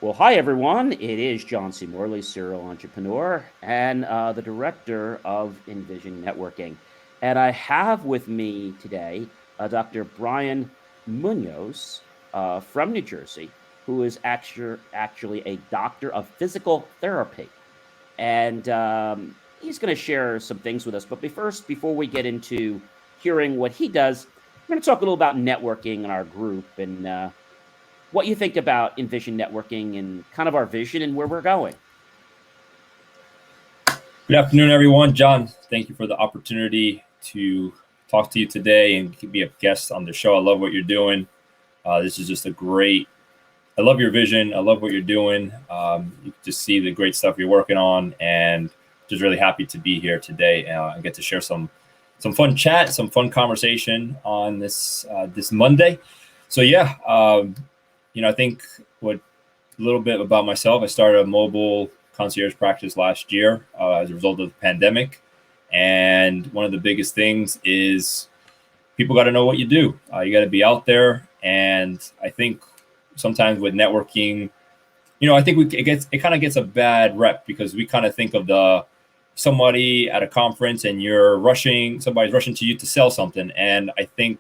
Well, hi everyone. It is John C. Morley, serial entrepreneur and the director of Envision Networking. And I have with me today Dr. Bryan Munoz from New Jersey, who is actually a doctor of physical therapy. And he's going to share some things with us. But before we get into hearing what he does, we're going to talk a little about networking in our group and what you think about Envision Networking and kind of our vision and where we're going. Good afternoon, everyone. John, thank you for the opportunity to talk to you today and be a guest on the show. I love what you're doing. This is just I love your vision. I love what you're doing. You can just see the great stuff you're working on, and just really happy to be here today and get to share some fun chat, some fun conversation on this Monday. So yeah, I think a little bit about myself. I started a mobile concierge practice last year as a result of the pandemic. And one of the biggest things is people got to know what you do. You got to be out there. And I think sometimes with networking, I think it kind of gets a bad rep because we kind of think of somebody at a conference and somebody's rushing to you to sell something. And I think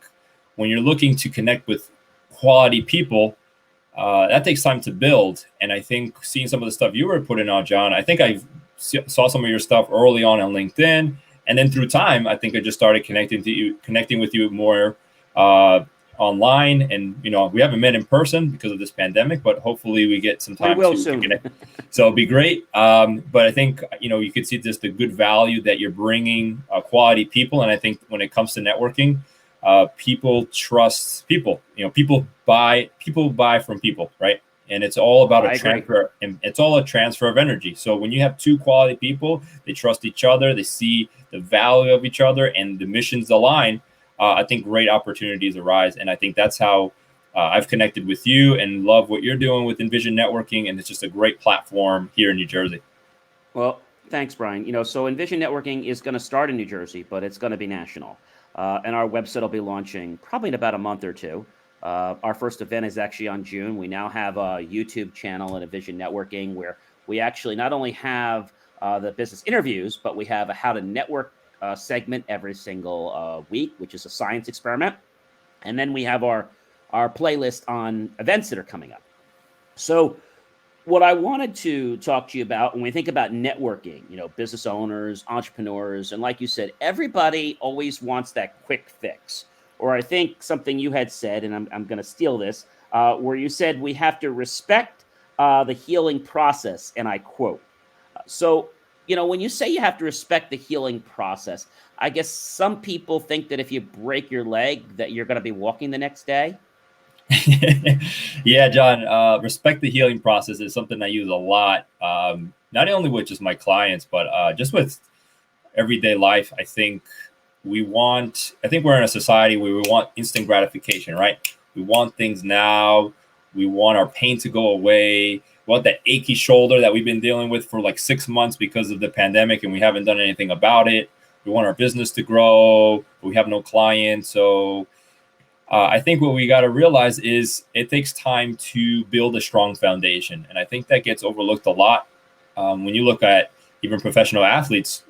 when you're looking to connect with quality people, that takes time to build. And I think seeing some of the stuff you were putting on, John, I think I saw some of your stuff early on LinkedIn. And then through time, I think I just started connecting with you more online. And, we haven't met in person because of this pandemic, but hopefully we get some time to connect. So it'll be great. But I think, you could see just the good value that you're bringing quality people. And I think when it comes to networking, people trust people. People buy from people, right? And it's all about a transfer, and it's all a transfer of energy. So when you have two quality people, they trust each other, they see the value of each other, and the missions align. I think great opportunities arise, and I think that's how I've connected with you and love what you're doing with Envision Networking, and it's just a great platform here in New Jersey. Well, thanks, Brian. So Envision Networking is going to start in New Jersey, but it's going to be national. And our website will be launching probably in about a month or two. Our first event is actually on June. We now have a YouTube channel at Envision Networking where we actually not only have the business interviews, but we have a how to network segment every single week, which is a science experiment. And then we have our playlist on events that are coming up. So what I wanted to talk to you about when we think about networking, business owners, entrepreneurs, and like you said, everybody always wants that quick fix. Or I think something you had said, and I'm going to steal this, where you said we have to respect the healing process, and I quote. So, when you say you have to respect the healing process, I guess some people think that if you break your leg that you're going to be walking the next day. Yeah, John, respect the healing process is something I use a lot, not only with just my clients, but just with everyday life. I think we're in a society where we want instant gratification, right? We want things now. We want our pain to go away. We want that achy shoulder that we've been dealing with for like 6 months because of the pandemic and we haven't done anything about it. We want our business to grow, but we have no clients. So I think what we got to realize is it takes time to build a strong foundation. And I think that gets overlooked a lot. When you look at even professional athletes,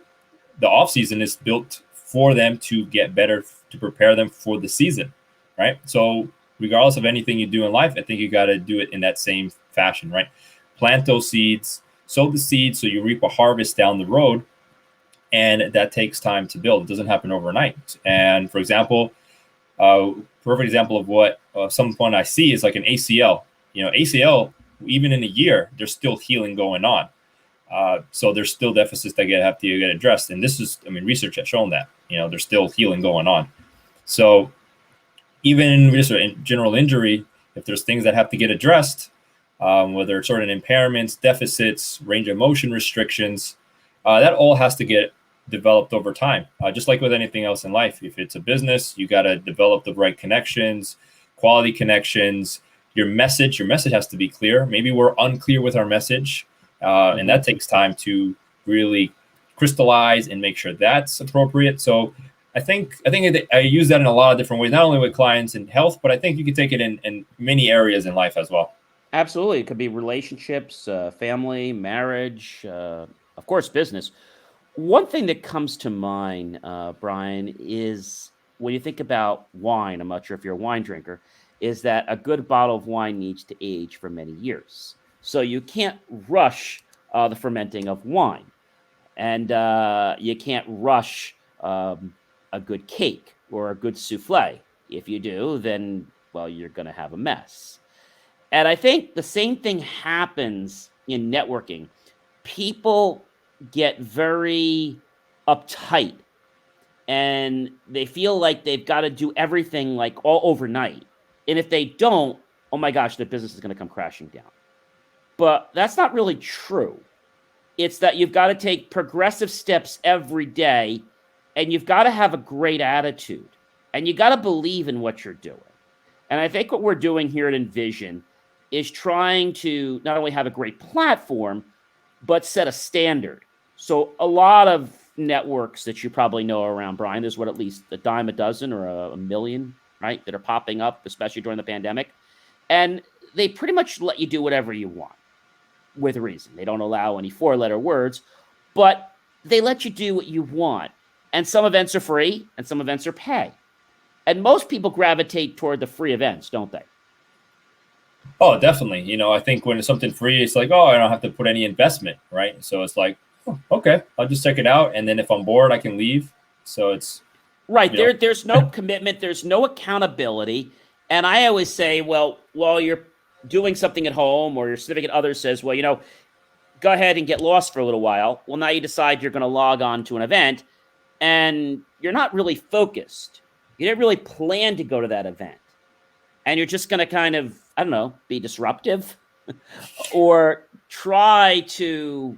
the off season is built for them to get better, to prepare them for the season, right? So regardless of anything you do in life, I think you got to do it in that same fashion, right? Plant those seeds, sow the seeds so you reap a harvest down the road. And that takes time to build. It doesn't happen overnight. And for example, perfect example of what someone I see is like an ACL. ACL, even in a year, there's still healing going on. So there's still deficits that have to get addressed. And this is, research has shown that, there's still healing going on. So even just a general injury, if there's things that have to get addressed, whether it's certain impairments, deficits, range of motion restrictions, that all has to get developed over time. Just like with anything else in life, if it's a business, you got to develop the right connections, quality connections. Your message has to be clear. Maybe we're unclear with our message, and that takes time to really crystallize and make sure that's appropriate. So I think I use that in a lot of different ways, not only with clients in health, but I think you can take it in many areas in life as well. Absolutely. It could be relationships, family, marriage, of course, business. One thing that comes to mind, Brian, is when you think about wine, I'm not sure if you're a wine drinker, is that a good bottle of wine needs to age for many years. So you can't rush the fermenting of wine. And you can't rush a good cake or a good souffle. If you do, then, well, you're going to have a mess. And I think the same thing happens in networking. People get very uptight and they feel like they've got to do everything like all overnight. And if they don't, oh my gosh, the business is going to come crashing down. But that's not really true. It's that you've got to take progressive steps every day and you've got to have a great attitude and you got to believe in what you're doing. And I think what we're doing here at Envision is trying to not only have a great platform, but set a standard. So a lot of networks that you probably know around, Brian, there's what, at least a dime a dozen or a million, right, that are popping up, especially during the pandemic. And they pretty much let you do whatever you want with reason. They don't allow any four-letter words, but they let you do what you want. And some events are free and some events are pay. And most people gravitate toward the free events, don't they? Oh, definitely. I think when it's something free, it's like, oh, I don't have to put any investment, right? So it's like, oh, okay, I'll just check it out. And then if I'm bored, I can leave. So it's right. There's no commitment. There's no accountability. And I always say, well, while you're doing something at home or your significant other says, well, go ahead and get lost for a little while. Well, now you decide you're going to log on to an event and you're not really focused. You didn't really plan to go to that event. And you're just going to kind of, I don't know, be disruptive or try to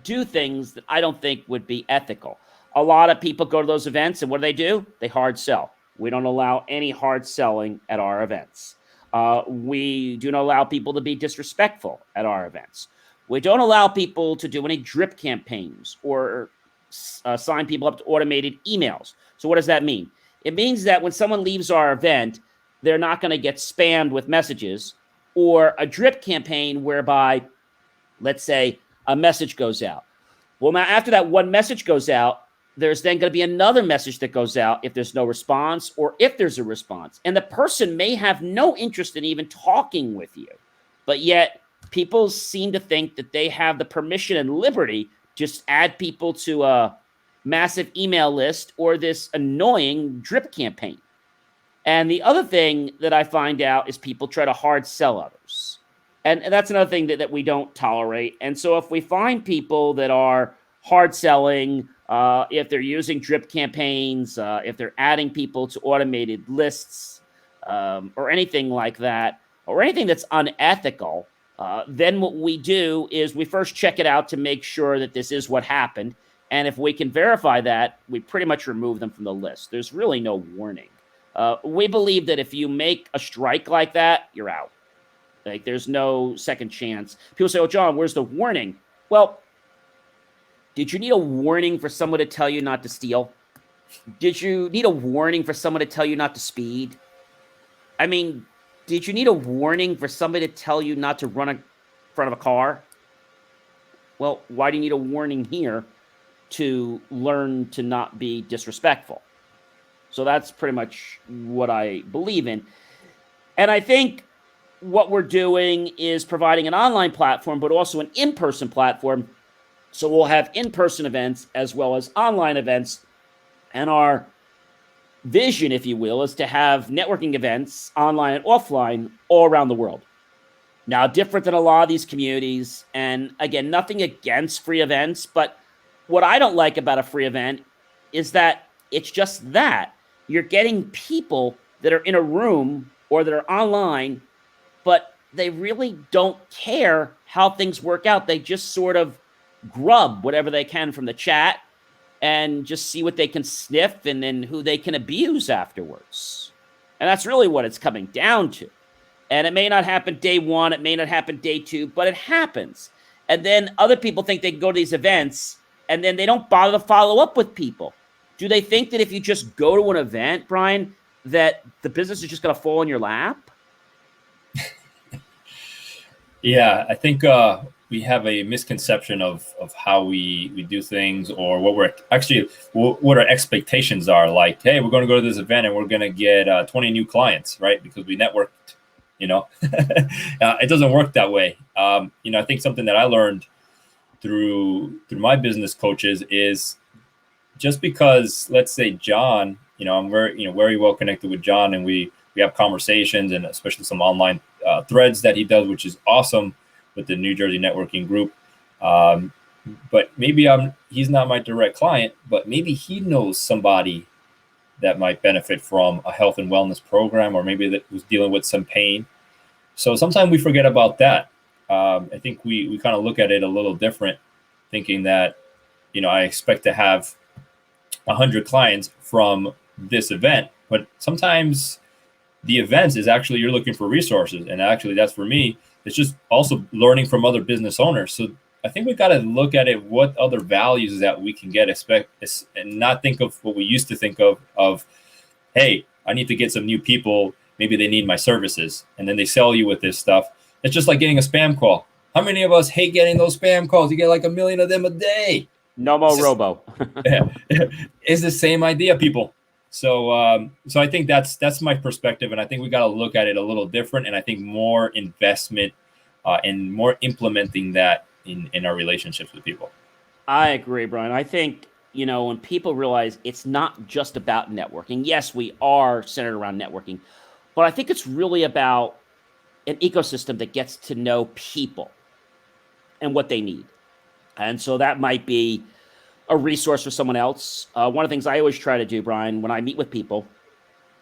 do things that I don't think would be ethical. A lot of people go to those events and what do? They hard sell. We don't allow any hard selling at our events. We do not allow people to be disrespectful at our events. We don't allow people to do any drip campaigns or sign people up to automated emails. So what does that mean? It means that when someone leaves our event, they're not going to get spammed with messages or a drip campaign whereby, let's say, a message goes out. Well, now after that one message goes out, there's then going to be another message that goes out if there's no response or if there's a response. And the person may have no interest in even talking with you, but yet people seem to think that they have the permission and liberty to just add people to a massive email list or this annoying drip campaign. And the other thing that I find out is people try to hard sell others. And that's another thing that we don't tolerate. And so if we find people that are hard selling, if they're using drip campaigns, if they're adding people to automated lists, or anything like that, or anything that's unethical, then what we do is we first check it out to make sure that this is what happened. And if we can verify that, we pretty much remove them from the list. There's really no warning. We believe that if you make a strike like that, you're out. Like there's no second chance. People say, oh, John, where's the warning? Well, did you need a warning for someone to tell you not to steal? Did you need a warning for someone to tell you not to speed? I mean, did you need a warning for somebody to tell you not to run in front of a car? Well, why do you need a warning here to learn to not be disrespectful? So that's pretty much what I believe in. And I think what we're doing is providing an online platform, but also an in-person platform. So we'll have in-person events as well as online events. And our vision, if you will, is to have networking events online and offline all around the world. Now, different than a lot of these communities. And again, nothing against free events, but what I don't like about a free event is that it's just that. You're getting people that are in a room or that are online, but they really don't care how things work out. They just sort of grub whatever they can from the chat and just see what they can sniff and then who they can abuse afterwards. And that's really what it's coming down to. And it may not happen day one, it may not happen day two, but it happens. And then other people think they can go to these events and then they don't bother to follow up with people. Do they think that if you just go to an event, Brian, that the business is just going to fall in your lap? Yeah, I think we have a misconception of how we do things, or what we're actually what our expectations are. Like, hey, we're going to go to this event and we're going to get 20 new clients, right? Because we networked. It doesn't work that way. I think something that I learned through my business coaches is, just because, let's say, John, I'm very well connected with John, and we have conversations, and especially some online threads that he does, which is awesome, with the New Jersey networking group. But maybe he's not my direct client, but maybe he knows somebody that might benefit from a health and wellness program, or maybe that was dealing with some pain. So sometimes we forget about that. I think we kind of look at it a little different, thinking that, I expect to have 100 clients from this event, but sometimes the events is actually, you're looking for resources, and actually that's, for me, it's just also learning from other business owners. So I think we got to look at it, what other values that we can get, and not think of what we used to think of, hey, I need to get some new people, maybe they need my services, and then they sell you with this stuff. It's just like getting a spam call. How many of us hate getting those spam calls? You get like 1 million of them a day. No more robo. It's the same idea, people. So I think that's my perspective, and I think we got to look at it a little different, and I think more investment and more implementing that in our relationships with people. I agree, Brian. I think, when people realize it's not just about networking. Yes, we are centered around networking, but I think it's really about an ecosystem that gets to know people and what they need. And so that might be a resource for someone else. One of the things I always try to do, Brian, when I meet with people,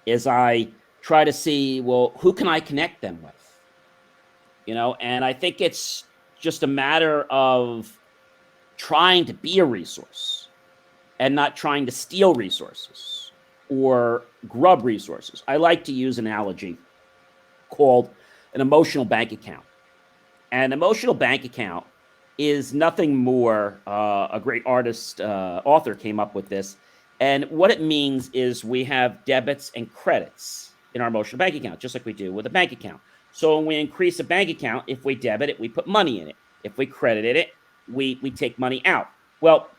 is I try to see, well, who can I connect them with? And I think it's just a matter of trying to be a resource and not trying to steal resources or grub resources. I like to use an analogy called an emotional bank account. An emotional bank account is nothing more. A great author came up with this. And what it means is we have debits and credits in our emotional bank account, just like we do with a bank account. So when we increase a bank account, if we debit it, we put money in it. If we credited it, we take money out. Well,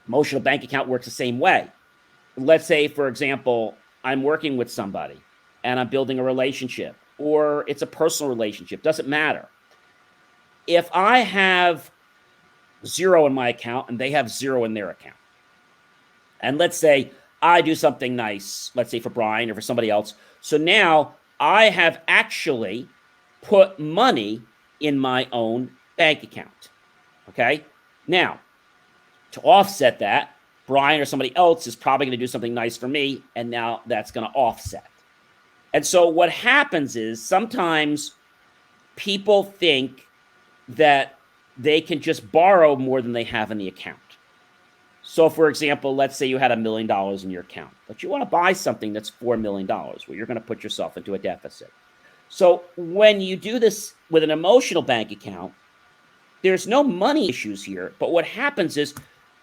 emotional bank account works the same way. Let's say, for example, I'm working with somebody and I'm building a relationship, or it's a personal relationship, doesn't matter. If I have 0 in my account and they have 0 in their account, and let's say I do something nice, let's say for Brian or for somebody else, so now I have actually put money in my own bank account. Okay? Now, to offset that, Brian or somebody else is probably going to do something nice for me, and now that's going to offset. And so what happens is sometimes people think that they can just borrow more than they have in the account. So, for example, let's say you had $1 million in your account, but you want to buy something that's $4 million, well, you're going to put yourself into a deficit. So when you do this with an emotional bank account, there's no money issues here, but what happens is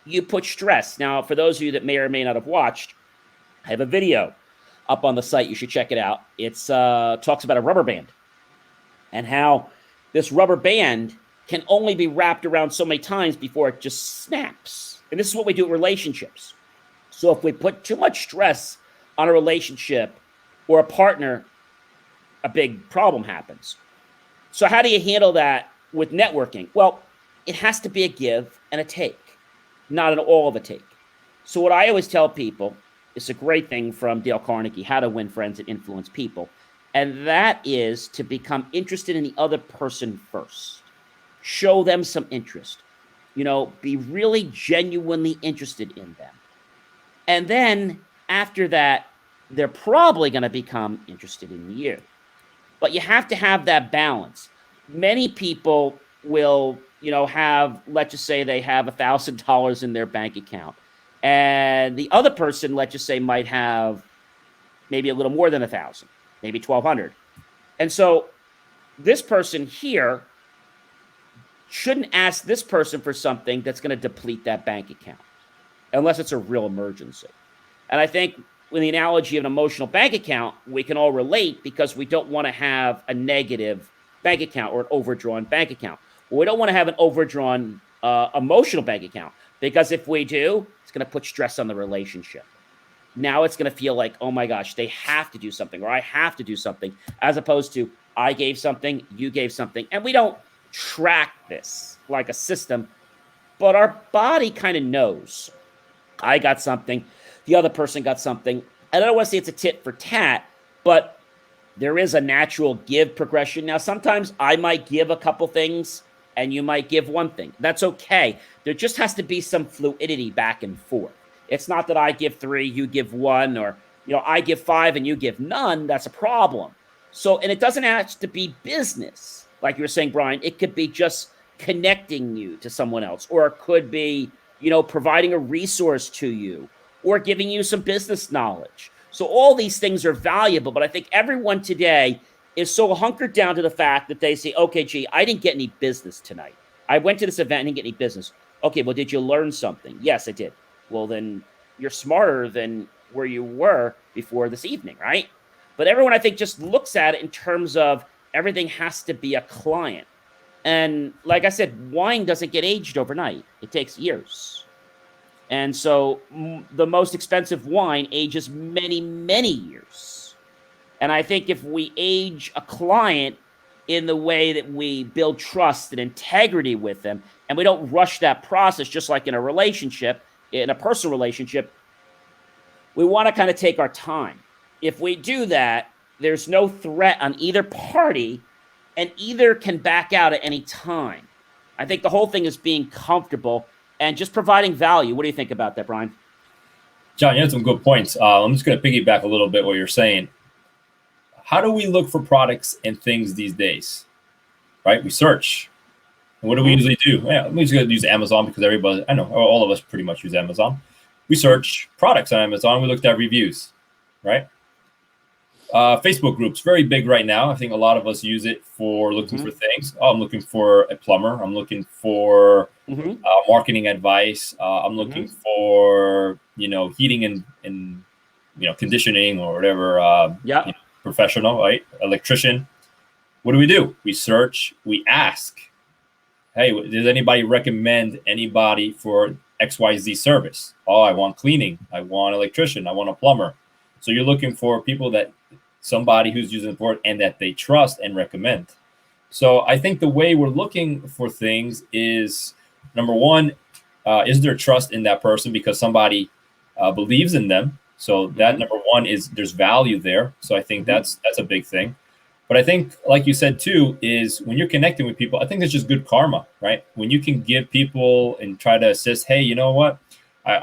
you put stress. Now, for those of you that may or may not have watched, I have a video up on the site. You should check it out. It's talks about a rubber band and how this rubber band can only be wrapped around so many times before it just snaps. And this is what we do in relationships. So if we put too much stress on a relationship or a partner, a big problem happens. So how do you handle that with networking? Well, it has to be a give and a take, not an all of a take. So what I always tell people, it's a great thing from Dale Carnegie, How to Win Friends and Influence People. And that is to become interested in the other person first. Show them some interest. Be really genuinely interested in them. And then after that, they're probably going to become interested in you. But you have to have that balance. Many people will, have, let's just say they have $1,000 in their bank account. And the other person, let's just say, might have maybe a little more than 1,000, maybe 1,200. And so this person here shouldn't ask this person for something that's going to deplete that bank account, unless it's a real emergency. And I think with the analogy of an emotional bank account, we can all relate because we don't want to have a negative bank account or an overdrawn bank account. Well, we don't want to have an overdrawn emotional bank account, because if we do, it's going to put stress on the relationship. Now it's going to feel like, oh my gosh, they have to do something, or I have to do something, as opposed to I gave something, you gave something. And we don't track this like a system, but our body kind of knows. I got something, the other person got something. I don't want to say it's a tit for tat, but there is a natural give progression. Now, sometimes I might give a couple things and you might give one thing. That's okay. There just has to be some fluidity back and forth. It's not that I give 3, you give 1, or I give 5 and you give none. That's a problem. So, and it doesn't have to be business, like you were saying, Brian. It could be just connecting you to someone else, or it could be, providing a resource to you, or giving you some business knowledge. So all these things are valuable, but I think everyone today is so hunkered down to the fact that they say, okay, gee, I didn't get any business tonight. I went to this event and didn't get any business. Okay, well, did you learn something? Yes, I did. Well, then you're smarter than where you were before this evening, right? But everyone, I think, just looks at it in terms of everything has to be a client. And like I said, wine doesn't get aged overnight. It takes years. And so the most expensive wine ages many, many years. And I think if we age a client in the way that we build trust and integrity with them, and we don't rush that process, just like in a relationship, in a personal relationship, we want to kind of take our time. If we do that, there's no threat on either party, and either can back out at any time. I think the whole thing is being comfortable and just providing value. What do you think about that, Brian? John, you had some good points. I'm just going to piggyback a little bit what you're saying. How do we look for products and things these days? Right? We search. And what do we usually do? Yeah, we're just going to use Amazon because everybody, I know, all of us pretty much use Amazon. We search products on Amazon. We looked at reviews, right? Facebook groups, very big right now. I think a lot of us use it for looking for things. Oh, I'm looking for a plumber. I'm looking for marketing advice. I'm looking for, heating and conditioning or whatever, professional, right? Electrician. What do? We search, we ask. Hey, does anybody recommend anybody for XYZ service? Oh, I want cleaning. I want electrician. I want a plumber. So you're looking for people that somebody who's using the board and that they trust and recommend. So I think the way we're looking for things is, number one, is there trust in that person because somebody believes in them? So that number one is there's value there. So I think that's a big thing. But I think, like you said too, is when you're connecting with people, I think it's just good karma, right? When you can give people and try to assist, hey, you know what?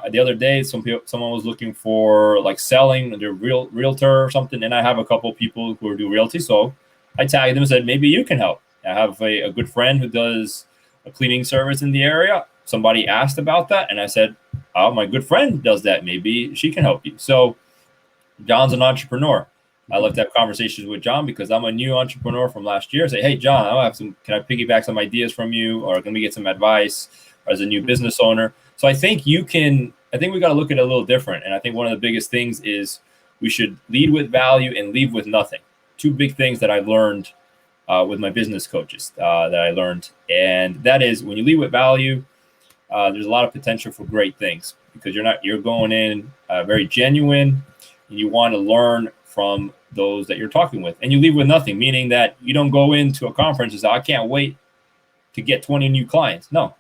The other day, someone was looking for like selling their realtor or something, and I have a couple of people who do realty, so I tagged them and said, maybe you can help. I have a good friend who does a cleaning service in the area. Somebody asked about that, and I said, oh, my good friend does that. Maybe she can help you. So John's an entrepreneur. I like to have conversations with John because I'm a new entrepreneur from last year. Say, hey, John, can I piggyback some ideas from you, or can we get some advice as a new business owner? So I think we got to look at it a little different. And I think one of the biggest things is we should lead with value and leave with nothing. Two big things that I learned with my business coaches that I learned. And that is when you lead with value, there's a lot of potential for great things because you're going in very genuine and you want to learn from those that you're talking with. And you leave with nothing, meaning that you don't go into a conference and say, I can't wait to get 20 new clients. No.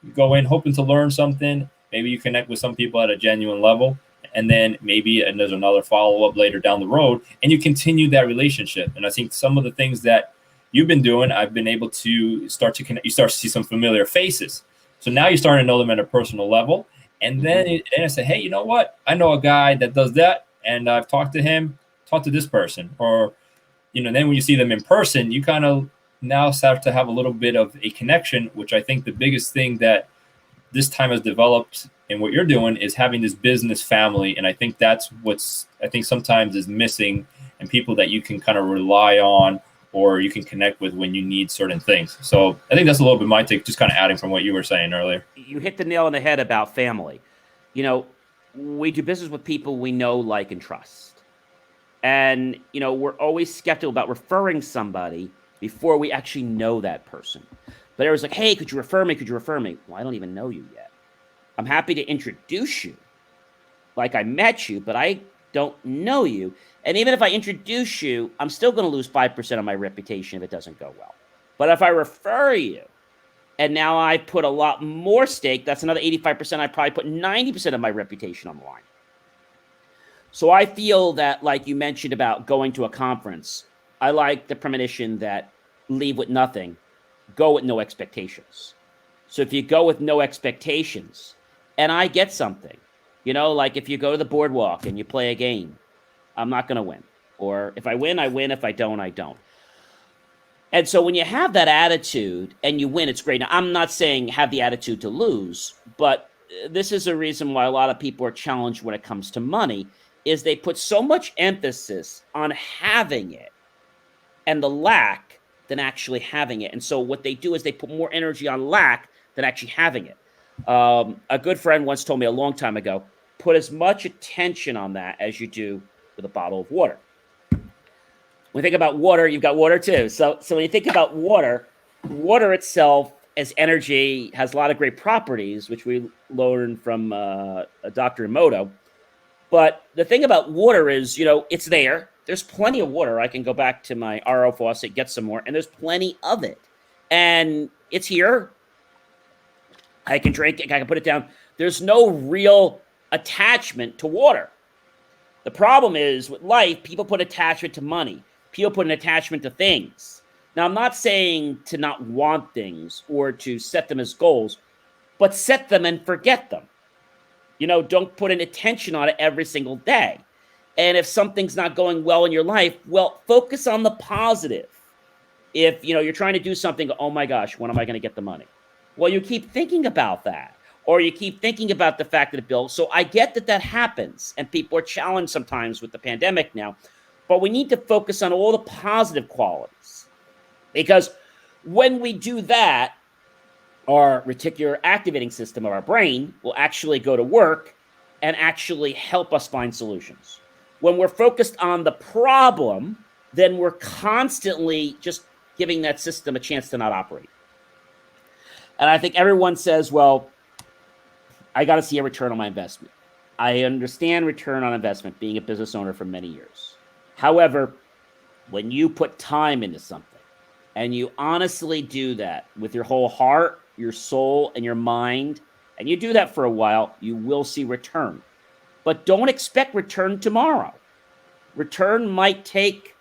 You go in hoping to learn something. Maybe you connect with some people at a genuine level, and then and there's another follow-up later down the road, and you continue that relationship. And I think some of the things that you've been doing, I've been able to start to connect. You start to see some familiar faces. So now you're starting to know them at a personal level. And then I say, hey, you know what? I know a guy that does that, and I've talked to this person. Or, then when you see them in person, you kind of now start to have a little bit of a connection, which I think the biggest thing that this time has developed in what you're doing is having this business family. And I think that's sometimes is missing, and people that you can kind of rely on or you can connect with when you need certain things. So I think that's a little bit my take, just kind of adding from what you were saying earlier. You hit the nail on the head about family. We do business with people we know, like, and trust. And, we're always skeptical about referring somebody before we actually know that person. But it was like, hey, could you refer me? Could you refer me? Well, I don't even know you yet. I'm happy to introduce you. Like I met you, but I don't know you. And even if I introduce you, I'm still going to lose 5% of my reputation if it doesn't go well. But if I refer you, and now I put a lot more stake, that's another 85%. I probably put 90% of my reputation on the line. So I feel that, like you mentioned about going to a conference, I like the premonition that leave with nothing, go with no expectations. So if you go with no expectations and I get something, like if you go to the boardwalk and you play a game, I'm not going to win. Or if I win, I win. If I don't, I don't. And so when you have that attitude and you win, it's great. Now, I'm not saying have the attitude to lose, but this is a reason why a lot of people are challenged when it comes to money, is they put so much emphasis on having it and the lack than actually having it. And so what they do is they put more energy on lack than actually having it. A good friend once told me a long time ago, put as much attention on that as you do with a bottle of water. When you think about water, you've got water too. So when you think about water itself as energy has a lot of great properties, which we learned from Dr. Emoto. But the thing about water is, it's there. There's plenty of water. I can go back to my RO faucet, get some more, and there's plenty of it. And it's here. I can drink it. I can put it down. There's no real attachment to water. The problem is with life, people put attachment to money. People put an attachment to things. Now, I'm not saying to not want things or to set them as goals, but set them and forget them. Don't put an attention on it every single day. And if something's not going well in your life, well, focus on the positive. If, you're trying to do something, oh my gosh, when am I going to get the money? Well, you keep thinking about that. Or you keep thinking about the fact that it builds. So I get that happens. And people are challenged sometimes with the pandemic now. But we need to focus on all the positive qualities. Because when we do that, our reticular activating system of our brain will actually go to work and actually help us find solutions. When we're focused on the problem, then we're constantly just giving that system a chance to not operate. And I think everyone says, well, I got to see a return on my investment. I understand return on investment, being a business owner for many years. However, when you put time into something and you honestly do that with your whole heart, your soul, and your mind, and you do that for a while, you will see return. But don't expect return tomorrow. Return might take,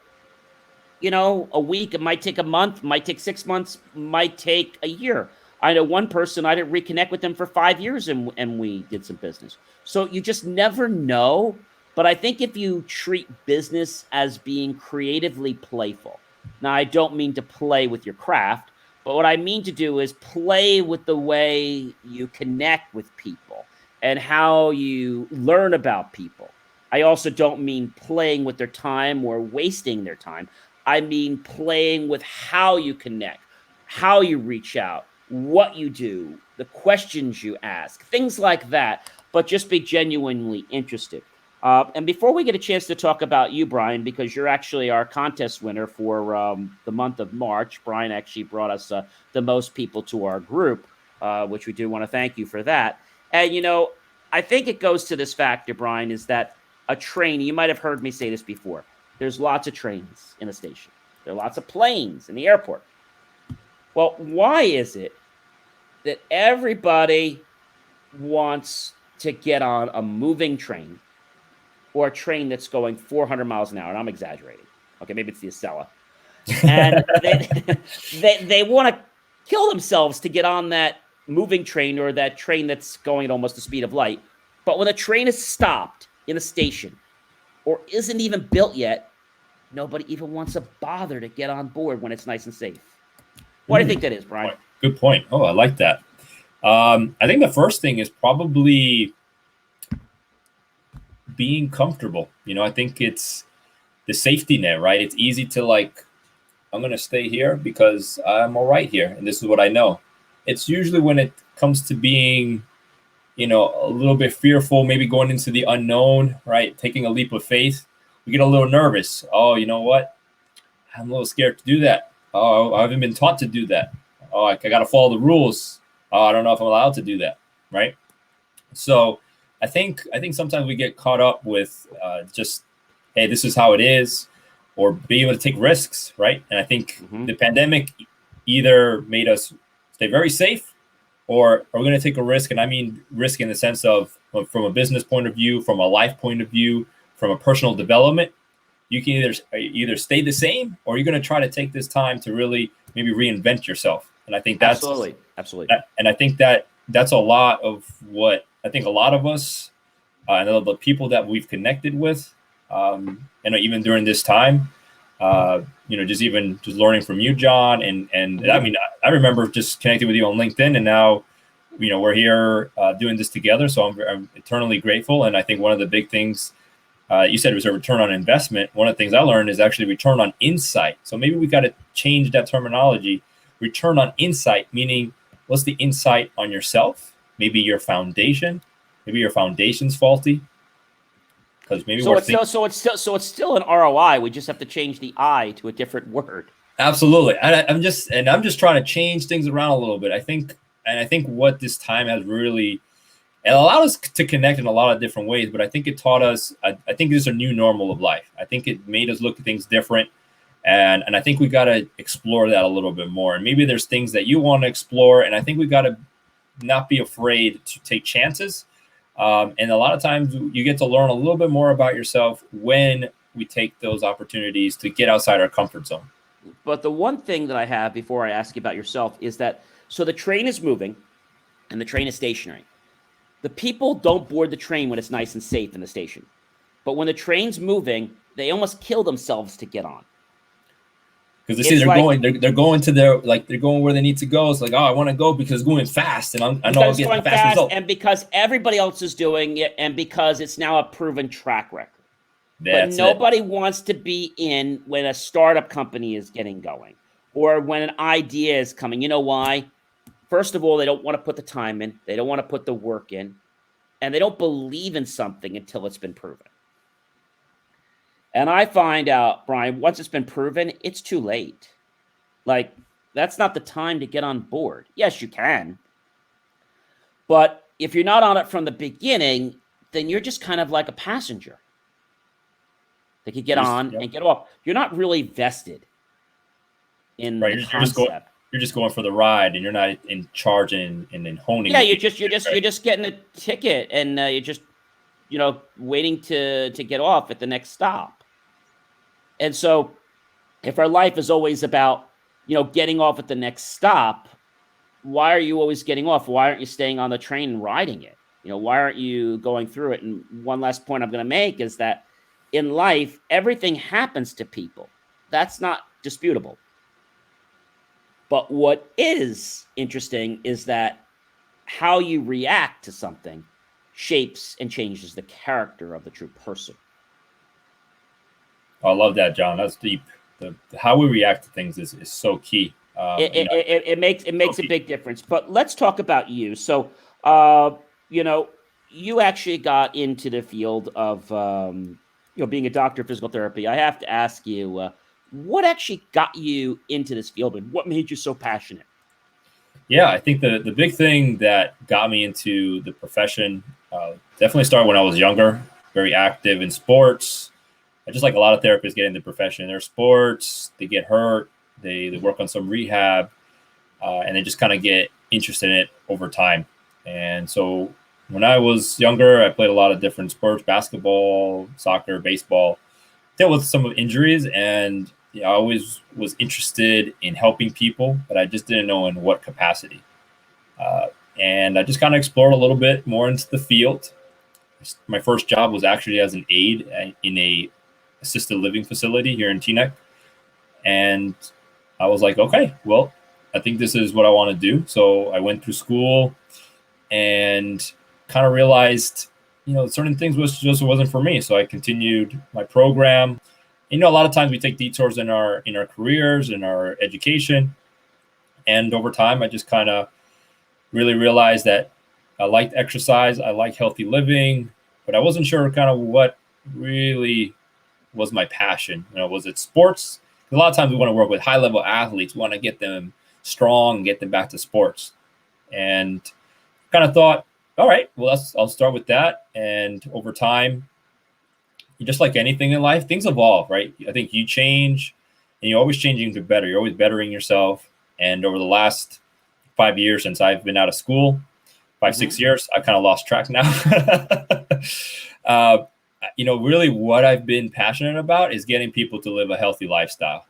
a week. It might take a month, might take 6 months, might take a year. I know one person, I didn't reconnect with them for 5 years and we did some business. So you just never know. But I think if you treat business as being creatively playful, now I don't mean to play with your craft, but what I mean to do is play with the way you connect with people and how you learn about people. I also don't mean playing with their time or wasting their time. I mean playing with how you connect, how you reach out, what you do, the questions you ask, things like that, but just be genuinely interested. And before we get a chance to talk about you, Brian, because you're actually our contest winner for the month of March, Brian actually brought us the most people to our group, which we do want to thank you for that. And, I think it goes to this factor, Brian, is that a train, you might have heard me say this before, there's lots of trains in the station. There are lots of planes in the airport. Well, why is it that everybody wants to get on a moving train or a train that's going 400 miles an hour? And I'm exaggerating. Okay, maybe it's the Acela. And they want to kill themselves to get on that moving train or that train that's going at almost the speed of light. But when the train is stopped in a station or isn't even built yet, nobody even wants to bother to get on board when it's nice and safe. What do you think that is, Brian? Good point. Oh, I like that. I think the first thing is probably being comfortable. I think it's the safety net, right? It's easy to I'm going to stay here because I'm all right here. And this is what I know. It's usually when it comes to being, a little bit fearful, maybe going into the unknown, right? Taking a leap of faith. We get a little nervous. Oh, you know what? I'm a little scared to do that. Oh, I haven't been taught to do that. Oh, I got to follow the rules. Oh, I don't know if I'm allowed to do that. Right. So I think sometimes we get caught up with just, hey, this is how it is, or be able to take risks. Right. And I think the pandemic either made us stay very safe, or are we going to take a risk? And I mean risk in the sense of from a business point of view, from a life point of view, from a personal development. You can either stay the same, or you're going to try to take this time to really maybe reinvent yourself. And I think that's absolutely. And I think that's a lot of what I think a lot of us, and the people that we've connected with, and even during this time, just learning from you, John, and I mean, I remember just connecting with you on LinkedIn, and now, we're here doing this together. So I'm eternally grateful. And I think one of the big things you said was a return on investment. One of the things I learned is actually return on insight. So maybe we got to change that terminology. Return on insight, meaning what's the insight on yourself? Maybe your foundation. Maybe your foundation's faulty. Because maybe it's still an ROI. We just have to change the I to a different word. Absolutely. I'm just trying to change things around a little bit. I think what this time has really, it allowed us to connect in a lot of different ways, but I think it taught us, I think this is a new normal of life. I think it made us look at things different. And I think we got to explore that a little bit more. And maybe there's things that you want to explore. And I think we got to not be afraid to take chances. And a lot of times you get to learn a little bit more about yourself when we take those opportunities to get outside our comfort zone. But the one thing that I have before I ask you about yourself is that, so the train is moving and the train is stationary. The people don't board the train when it's nice and safe in the station. But when the train's moving, they almost kill themselves to get on. Because they see they're going to they're going where they need to go. It's like, oh, I want to go because it's going fast, and I know I'll get a fast result. And because everybody else is doing it, and because it's now a proven track record. But nobody wants to be in when a startup company is getting going, or when an idea is coming. You know why? First of all, they don't want to put the time in. They don't want to put the work in. And they don't believe in something until it's been proven. And I find out, Brian, once it's been proven, it's too late. Like, that's not the time to get on board. Yes, you can. But if you're not on it from the beginning, then you're just kind of like a passenger. They could get on and get off. You're not really vested in the concept. You're just going for the ride, and you're not in charge and honing. Yeah, you're just getting a ticket, and you're just waiting to get off at the next stop. And so, if our life is always about getting off at the next stop, why are you always getting off? Why aren't you staying on the train and riding it? Why aren't you going through it? And one last point I'm going to make is that in life, everything happens to people. That's not disputable. But what is interesting is that how you react to something shapes and changes the character of the true person. I love that, John. That's deep. How we react to things is so key. It makes a big difference. But let's talk about you. So, you actually got into the field of being a doctor of physical therapy. I have to ask you, what actually got you into this field, and what made you so passionate? Yeah, I think the big thing that got me into the profession definitely started when I was younger, very active in sports. I just like a lot of therapists get into the profession. They're sports, they get hurt, they work on some rehab, and they just kind of get interested in it over time. And so when I was younger, I played a lot of different sports, basketball, soccer, baseball, dealt with some injuries, and I always was interested in helping people, but I just didn't know in what capacity. And I just kind of explored a little bit more into the field. My first job was actually as an aide in a assisted living facility here in Teaneck. And I was like, okay, well, I think this is what I want to do. So I went through school and kind of realized, certain things just wasn't for me. So I continued my program. A lot of times we take detours in our careers, in our education. And over time, I just kind of really realized that I liked exercise. I like healthy living, but I wasn't sure kind of what really was my passion. Was it sports? A lot of times we want to work with high level athletes. We want to get them strong, get them back to sports. And kind of thought, all right, well, I'll start with that. And over time, just like anything in life, things evolve, right? I think you change and you're always changing to better. You're always bettering yourself. And over the last 5 years since I've been out of school, 6 years, I've kind of lost track now. Really what I've been passionate about is getting people to live a healthy lifestyle.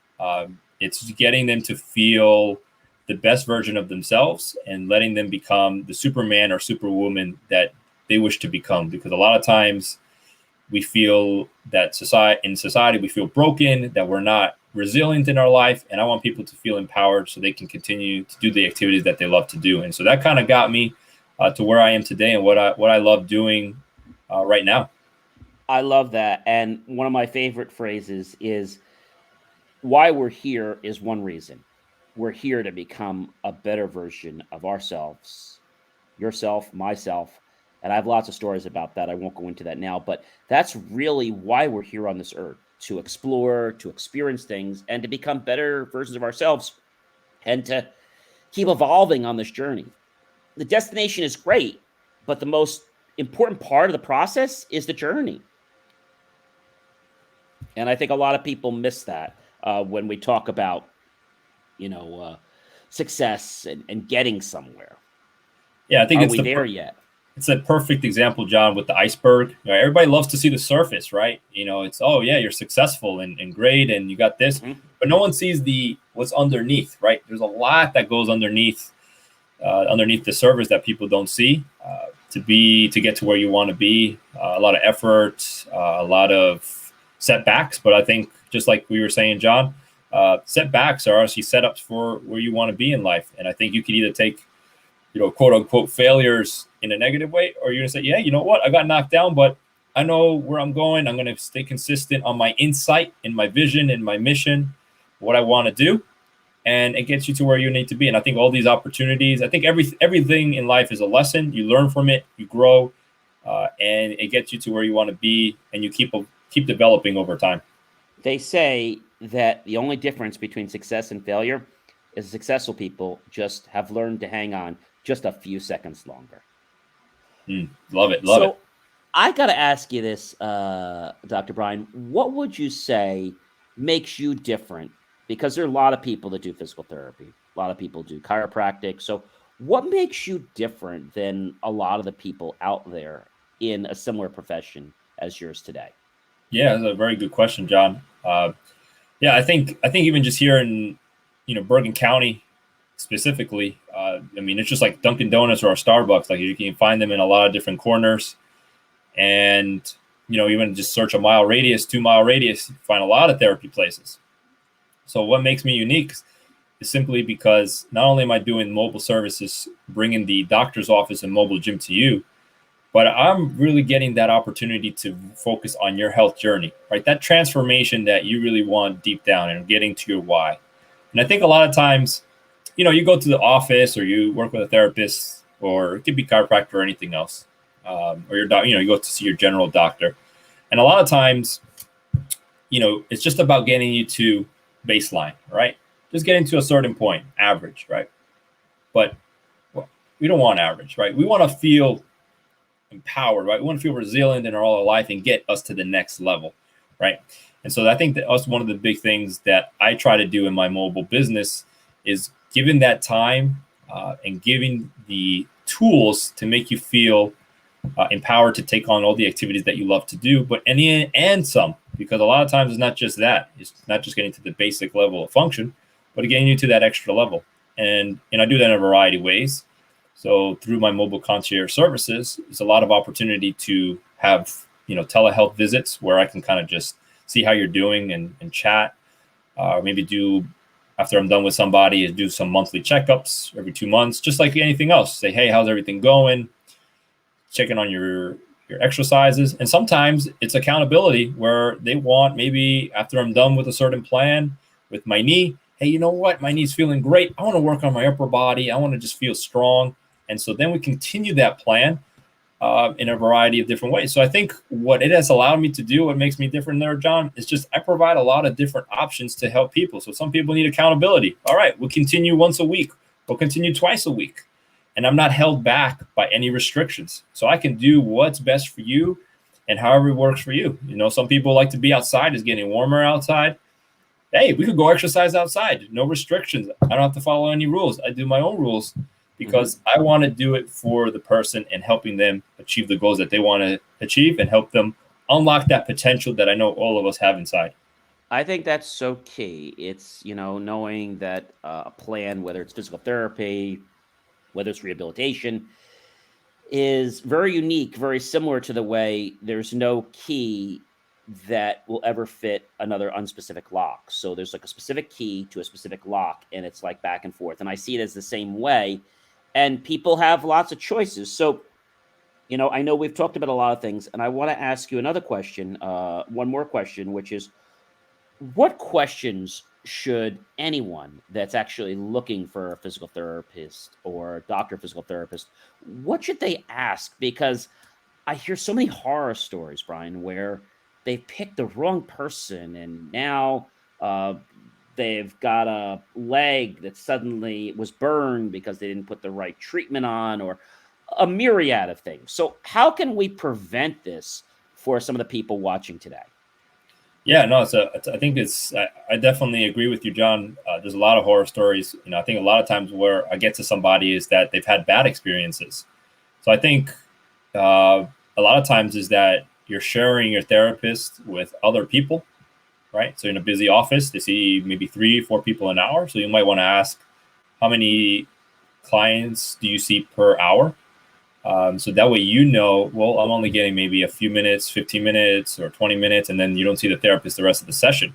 It's getting them to feel the best version of themselves and letting them become the Superman or Superwoman that they wish to become. Because a lot of times we feel that in society, we feel broken, that we're not resilient in our life. And I want people to feel empowered so they can continue to do the activities that they love to do. And so that kind of got me to where I am today and what I love doing right now. I love that. And one of my favorite phrases is, why we're here is one reason. We're here to become a better version of ourselves, yourself, myself. And I have lots of stories about that. I won't go into that now, but that's really why we're here on this earth, to explore, to experience things, and to become better versions of ourselves, and to keep evolving on this journey. The destination is great, but the most important part of the process is the journey. And I think a lot of people miss that when we talk about, success and getting somewhere. Yeah, I think Are we there yet? It's a perfect example, John, with the iceberg. Everybody loves to see the surface, right? It's, oh yeah, you're successful and great, and you got this, but no one sees what's underneath, right? There's a lot that goes underneath the surface that people don't see. To get to where you want to be, a lot of effort, a lot of setbacks. But I think, just like we were saying, John, setbacks are actually setups for where you want to be in life. And I think you could either take, quote unquote failures in a negative way, or you're gonna say, yeah, you know what, I got knocked down, but I know where I'm going. I'm going to stay consistent on my insight, in my vision, in my mission, what I want to do. And it gets you to where you need to be. And I think all these opportunities, I think everything in life is a lesson. You learn from it, you grow, and it gets you to where you want to be, and you keep developing over time. They say that the only difference between success and failure is successful people just have learned to hang on just a few seconds longer. Love it. Love it. I got to ask you this, Dr. Bryan, what would you say makes you different? Because there are a lot of people that do physical therapy. A lot of people do chiropractic. So what makes you different than a lot of the people out there in a similar profession as yours today? Yeah, that's a very good question, John. I think even just here in, Bergen County specifically, it's just like Dunkin' Donuts or a Starbucks. Like, you can find them in a lot of different corners. And, even just search a 2-mile radius, you find a lot of therapy places. So what makes me unique is simply because not only am I doing mobile services, bringing the doctor's office and mobile gym to you, but I'm really getting that opportunity to focus on your health journey, right? That transformation that you really want deep down and getting to your why. And I think a lot of times, you go to the office or you work with a therapist, or it could be chiropractor or anything else, or your you go to see your general doctor. And a lot of times, it's just about getting you to baseline, right? Just getting to a certain point, average, right? But we don't want average, right? We want to feel empowered, right? We want to feel resilient in our life and get us to the next level, right? And so I think that one of the big things that I try to do in my mobile business is giving that time and giving the tools to make you feel empowered to take on all the activities that you love to do, but and some, because a lot of times it's not just that. It's not just getting to the basic level of function, but getting you to that extra level. And I do that in a variety of ways. So through my mobile concierge services, there's a lot of opportunity to have, telehealth visits where I can kind of just see how you're doing and chat. Maybe after I'm done with somebody, do some monthly checkups every 2 months, just like anything else. Say, hey, how's everything going? Checking on your exercises. And sometimes it's accountability where they want, maybe after I'm done with a certain plan with my knee, hey, you know what? My knee's feeling great. I want to work on my upper body. I want to just feel strong. And so then we continue that plan. in a variety of different ways. So I think what it has allowed me to do, what makes me different there, John, is just I provide a lot of different options to help people. So some people need accountability. All right, we'll continue once a week. We'll continue twice a week. And I'm not held back by any restrictions. So I can do what's best for you and however it works for you. You know, some people like to be outside. It's getting warmer outside. Hey, we could go exercise outside. No restrictions. I don't have to follow any rules. I do my own rules because I want to do it for the person and helping them achieve the goals that they want to achieve and help them unlock that potential that I know all of us have inside. I think that's so key. It's, you know, knowing that a plan, whether it's physical therapy, whether it's rehabilitation, is very unique, very similar to the way there's no key that will ever fit another unspecific lock. So there's like a specific key to a specific lock, and it's like back and forth. And I see it as the same way. And people have lots of choices. So, you know, I know we've talked about a lot of things, and I want to ask you another question, one more question, which is, what questions should anyone that's actually looking for a physical therapist or doctor physical therapist, what should they ask? Because I hear so many horror stories, Brian, where they picked the wrong person and now they've got a leg that suddenly was burned because they didn't put the right treatment on, or a myriad of things. So how can we prevent this for some of the people watching today? Yeah, no, I think I definitely agree with you, John. There's a lot of horror stories. You know, I think a lot of times where I get to somebody is that they've had bad experiences. So I think a lot of times is that you're sharing your therapist with other people, right? So in a busy office, they see maybe 3-4 people an hour. So you might want to ask, how many clients do you see per hour? So that way, you know, well, I'm only getting maybe a few minutes, 15 minutes or 20 minutes, and then you don't see the therapist the rest of the session.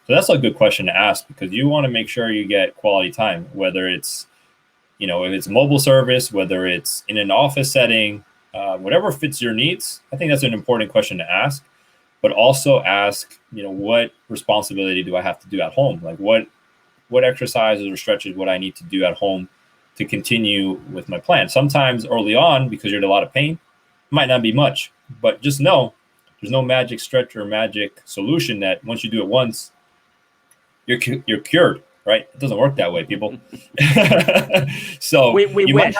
So that's a good question to ask, because you want to make sure you get quality time, whether it's, you know, if it's mobile service, whether it's in an office setting, whatever fits your needs. I think that's an important question to ask, but also ask, you know, what responsibility do I have to do at home? Like what exercises or stretches would I need to do at home to continue with my plan? Sometimes early on, because you're in a lot of pain, it might not be much, but just know there's no magic stretch or magic solution that once you do it once, you're cured, right? It doesn't work that way, people. So we wish.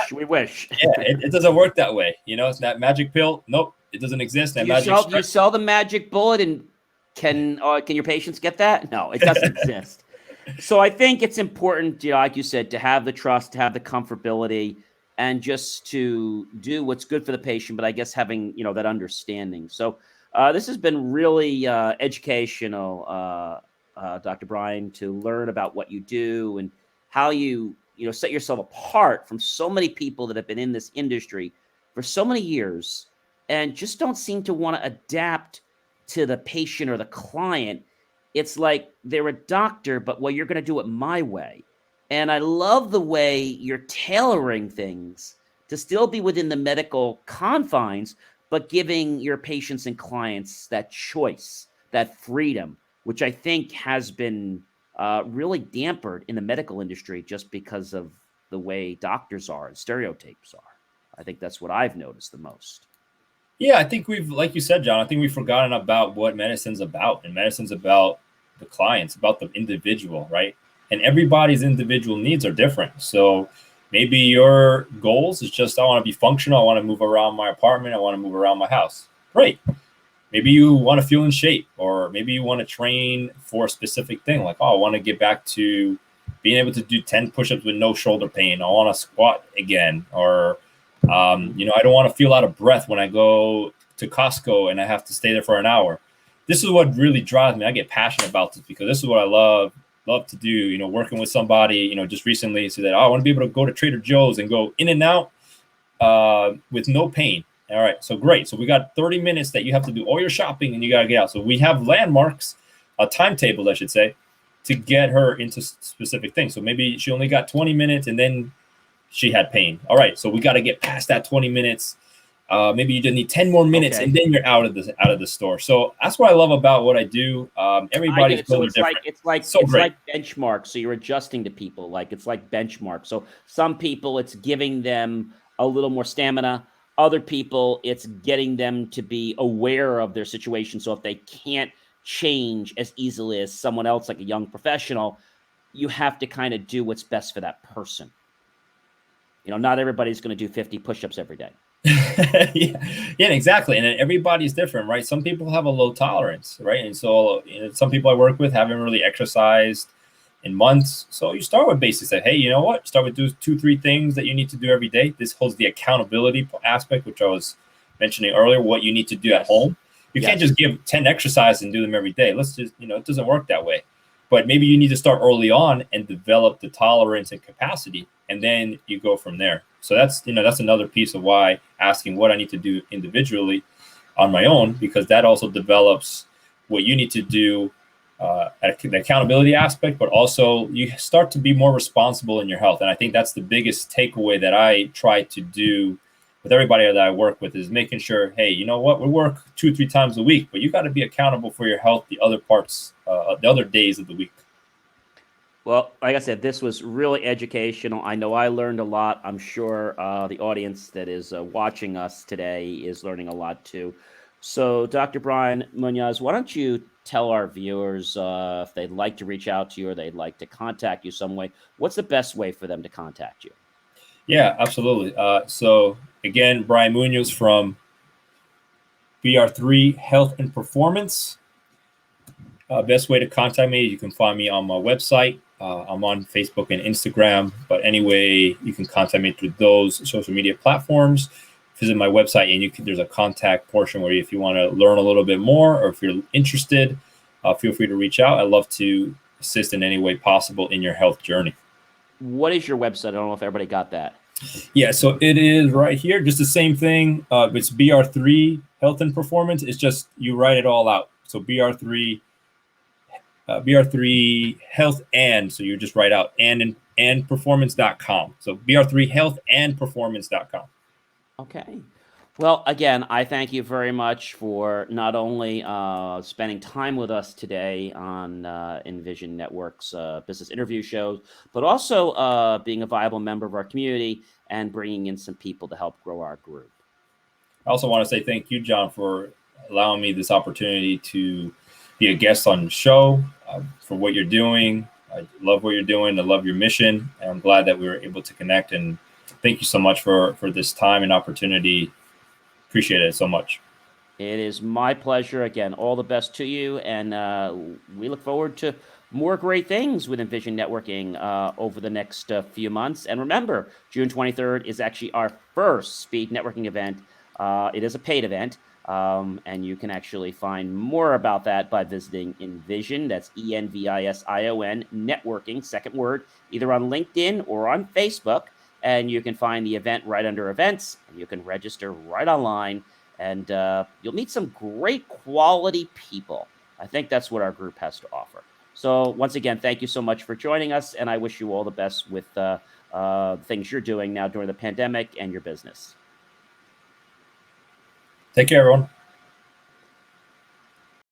Yeah, it doesn't work that way. You know, it's that magic pill. Nope, it doesn't exist. That You sell the magic bullet, and can your patients get that? No, it doesn't exist. So I think it's important, you know, like you said, to have the trust, to have the comfortability, and just to do what's good for the patient. But I guess having, you know, that understanding. So this has been really educational, Dr. Bryan, to learn about what you do and how you set yourself apart from so many people that have been in this industry for so many years and just don't seem to want to adapt to the patient or the client. It's like they're a doctor, but well, you're going to do it my way. And I love the way you're tailoring things to still be within the medical confines, but giving your patients and clients that choice, that freedom, which I think has been really dampered in the medical industry just because of the way doctors are and stereotypes are. I think that's what I've noticed the most. Yeah, I think like you said, John, I think we've forgotten about what medicine's about. And medicine's about the clients, about the individual, right? And everybody's individual needs are different. So maybe your goals is just, I want to be functional. I want to move around my apartment. I want to move around my house. Great. Maybe you want to feel in shape, or maybe you want to train for a specific thing. Like, oh, I want to get back to being able to do 10 push-ups with no shoulder pain. I want to squat again. Or, you know, I don't want to feel out of breath when I go to Costco and I have to stay there for an hour. This is what really drives me. I get passionate about this because this is what I love to do, you know, working with somebody, you know, just recently so that I want to be able to go to Trader Joe's and go in and out with no pain. All right. So great. So we got 30 minutes that you have to do all your shopping and you got to get out. So we have landmarks, timetables, I should say, to get her into specific things. So maybe she only got 20 minutes and then she had pain. All right. So we got to get past that 20 minutes. Maybe you just need 10 more minutes, and then you're out of the store. So that's what I love about what I do. Everybody's so different. It's like benchmarks. So you're adjusting to people. Like it's like benchmarks. So some people, it's giving them a little more stamina. Other people, it's getting them to be aware of their situation. So if they can't change as easily as someone else, like a young professional, you have to kind of do what's best for that person. Not everybody's going to do 50 push-ups every day. Yeah, exactly. And everybody's different, right? Some people have a low tolerance, right? And so some people I work with haven't really exercised in months. So you start with basics. That, hey, you know what? Start with those 2-3 things that you need to do every day. This holds the accountability aspect, which I was mentioning earlier, what you need to do at home. You can't just give 10 exercises and do them every day. Let's just, it doesn't work that way. But maybe you need to start early on and develop the tolerance and capacity, and then you go from there. So that's another piece of why asking what I need to do individually on my own, because that also develops what you need to do at the accountability aspect, but also you start to be more responsible in your health. And I think that's the biggest takeaway that I try to do with everybody that I work with, is making sure, hey, you know what, we work 2-3 times a week, but you got to be accountable for your health the other parts, the other days of the week. Well, like I said, this was really educational. I know I learned a lot. I'm sure the audience that is watching us today is learning a lot too. So, Dr. Bryan Munoz, why don't you tell our viewers if they'd like to reach out to you or they'd like to contact you some way, what's the best way for them to contact you? Yeah, absolutely. So again, Bryan Munoz from BR3 Health and Performance. Best way to contact me, you can find me on my website. I'm on Facebook and Instagram, but anyway, you can contact me through those social media platforms. Visit my website, and there's a contact portion where if you want to learn a little bit more, or if you're interested, feel free to reach out. I'd love to assist in any way possible in your health journey. What is your website? I don't know if everybody got that. Yeah, so it is right here. Just the same thing. It's BR3 Health and Performance. It's just you write it all out. So BR3 Health and, so you just write out and performance.com. So BR3 Health and Performance.com. Okay. Well, again, I thank you very much for not only spending time with us today on Envision Network's business interview shows, but also being a viable member of our community and bringing in some people to help grow our group. I also want to say thank you, John, for allowing me this opportunity to be a guest on the show, for what you're doing. I love what you're doing. I love your mission, and I'm glad that we were able to connect. And thank you so much for this time and opportunity. Appreciate it so much. It is my pleasure. Again, all the best to you. And we look forward to more great things with Envision Networking over the next few months. And remember, June 23rd is actually our first speed networking event. It is a paid event. And you can actually find more about that by visiting Envision. That's ENVISION networking, second word, either on LinkedIn or on Facebook. And you can find the event right under events, and you can register right online, and you'll meet some great quality people. I think that's what our group has to offer. So once again, thank you so much for joining us, and I wish you all the best with things you're doing now during the pandemic and your business. Take care, everyone.